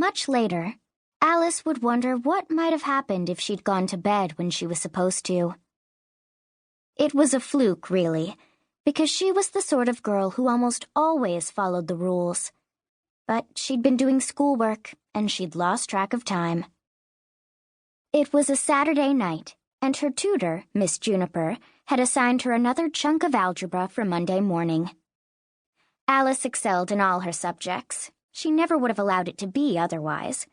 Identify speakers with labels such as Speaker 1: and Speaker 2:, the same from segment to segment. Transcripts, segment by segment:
Speaker 1: Much later, Alice would wonder what might have happened if she'd gone to bed when she was supposed to. It was a fluke, really, because she was the sort of girl who almost always followed the rules. But she'd been doing schoolwork, and she'd lost track of time. It was a Saturday night, and her tutor, Miss Juniper, had assigned her another chunk of algebra for Monday morning. Alice excelled in all her subjects. She never would have allowed it to be otherwise.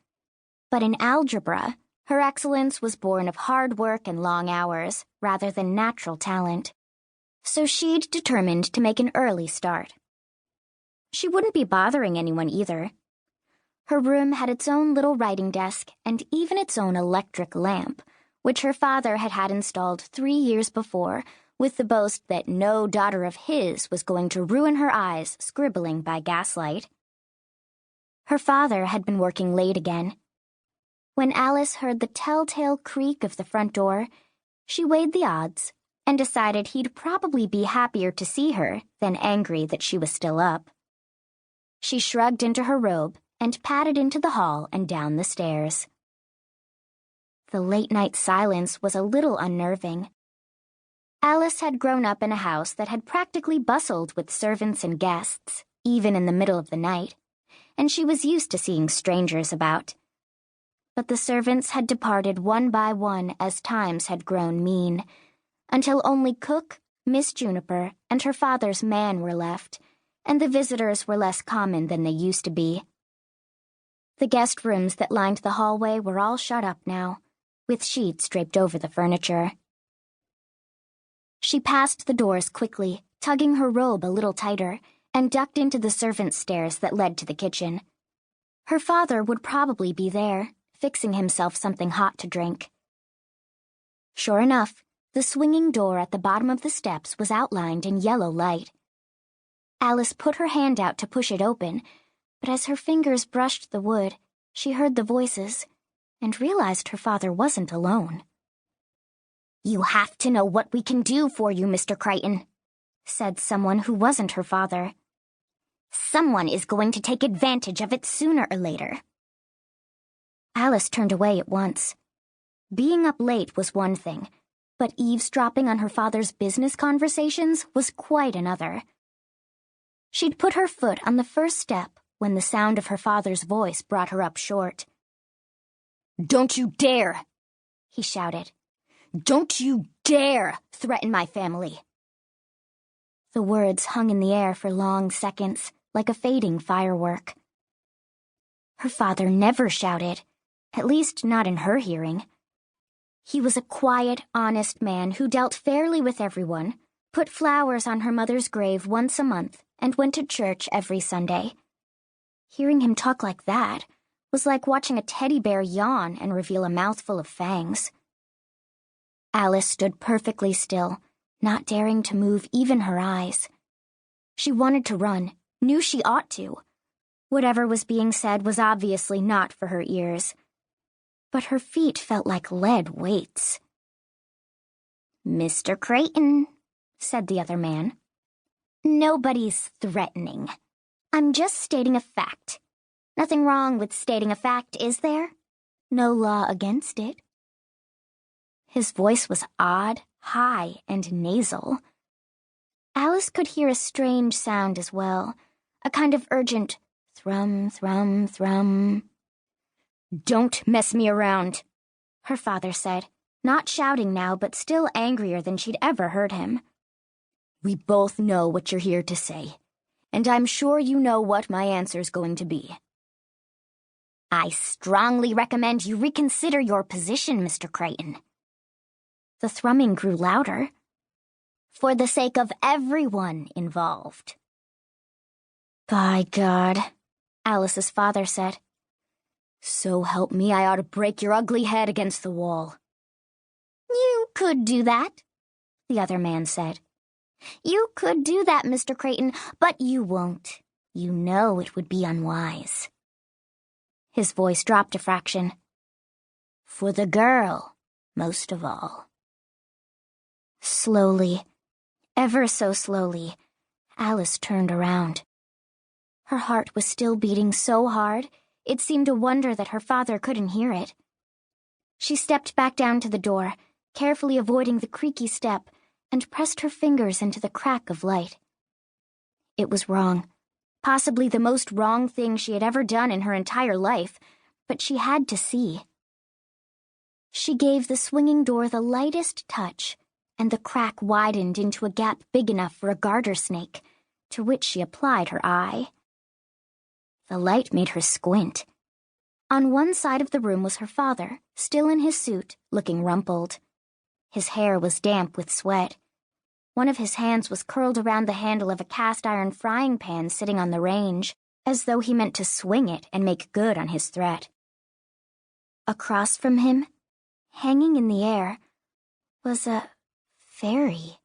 Speaker 1: But in algebra, her excellence was born of hard work and long hours, rather than natural talent. So she'd determined to make an early start. She wouldn't be bothering anyone either. Her room had its own little writing desk and even its own electric lamp, which her father had had installed 3 years before, with the boast that no daughter of his was going to ruin her eyes scribbling by gaslight. Her father had been working late again. When Alice heard the telltale creak of the front door, she weighed the odds and decided he'd probably be happier to see her than angry that she was still up. She shrugged into her robe and padded into the hall and down the stairs. The late-night silence was a little unnerving. Alice had grown up in a house that had practically bustled with servants and guests, even in the middle of the night, and she was used to seeing strangers about. But the servants had departed one by one as times had grown mean, until only Cook, Miss Juniper, and her father's man were left, and the visitors were less common than they used to be. The guest rooms that lined the hallway were all shut up now, with sheets draped over the furniture. She passed the doors quickly, tugging her robe a little tighter, and ducked into the servants' stairs that led to the kitchen. Her father would probably be there, fixing himself something hot to drink. Sure enough, the swinging door at the bottom of the steps was outlined in yellow light. Alice put her hand out to push it open, but as her fingers brushed the wood, she heard the voices and realized her father wasn't alone. "You have to know what we can do for you, Mr. Crichton," said someone who wasn't her father. "Someone is going to take advantage of it sooner or later." Alice turned away at once. Being up late was one thing, but eavesdropping on her father's business conversations was quite another. She'd put her foot on the first step when the sound of her father's voice brought her up short. "Don't you dare!" he shouted. "Don't you dare threaten my family!" The words hung in the air for long seconds, like a fading firework. Her father never shouted, at least not in her hearing. He was a quiet, honest man who dealt fairly with everyone, put flowers on her mother's grave once a month, and went to church every Sunday. Hearing him talk like that was like watching a teddy bear yawn and reveal a mouthful of fangs. Alice stood perfectly still, not daring to move even her eyes. She wanted to run, knew she ought to. Whatever was being said was obviously not for her ears. But her feet felt like lead weights. "Mr. Crichton," said the other man. "Nobody's threatening. I'm just stating a fact. Nothing wrong with stating a fact, is there? No law against it." His voice was odd, high, and nasal. Alice could hear a strange sound as well, a kind of urgent thrum, thrum, thrum. "Don't mess me around," her father said, not shouting now but still angrier than she'd ever heard him. "We both know what you're here to say, and I'm sure you know what my answer's going to be." "I strongly recommend you reconsider your position, Mr. Crichton." The thrumming grew louder. "For the sake of everyone involved." "By God," Alice's father said. "So help me, I ought to break your ugly head against the wall." "You could do that," the other man said. "You could do that, Mr. Crichton, but you won't. You know it would be unwise." His voice dropped a fraction. "For the girl, most of all." Slowly, ever so slowly, Alice turned around. Her heart was still beating so hard, It seemed a wonder that her father couldn't hear it. She stepped back down to the door, carefully avoiding the creaky step, and pressed her fingers into the crack of light. It was wrong. Possibly the most wrong thing she had ever done in her entire life, but she had to see. She gave the swinging door the lightest touch, and the crack widened into a gap big enough for a garter snake, to which she applied her eye. The light made her squint. On one side of the room was her father, still in his suit, looking rumpled. His hair was damp with sweat. One of his hands was curled around the handle of a cast-iron frying pan sitting on the range, as though he meant to swing it and make good on his threat. Across from him, hanging in the air, was a fairy.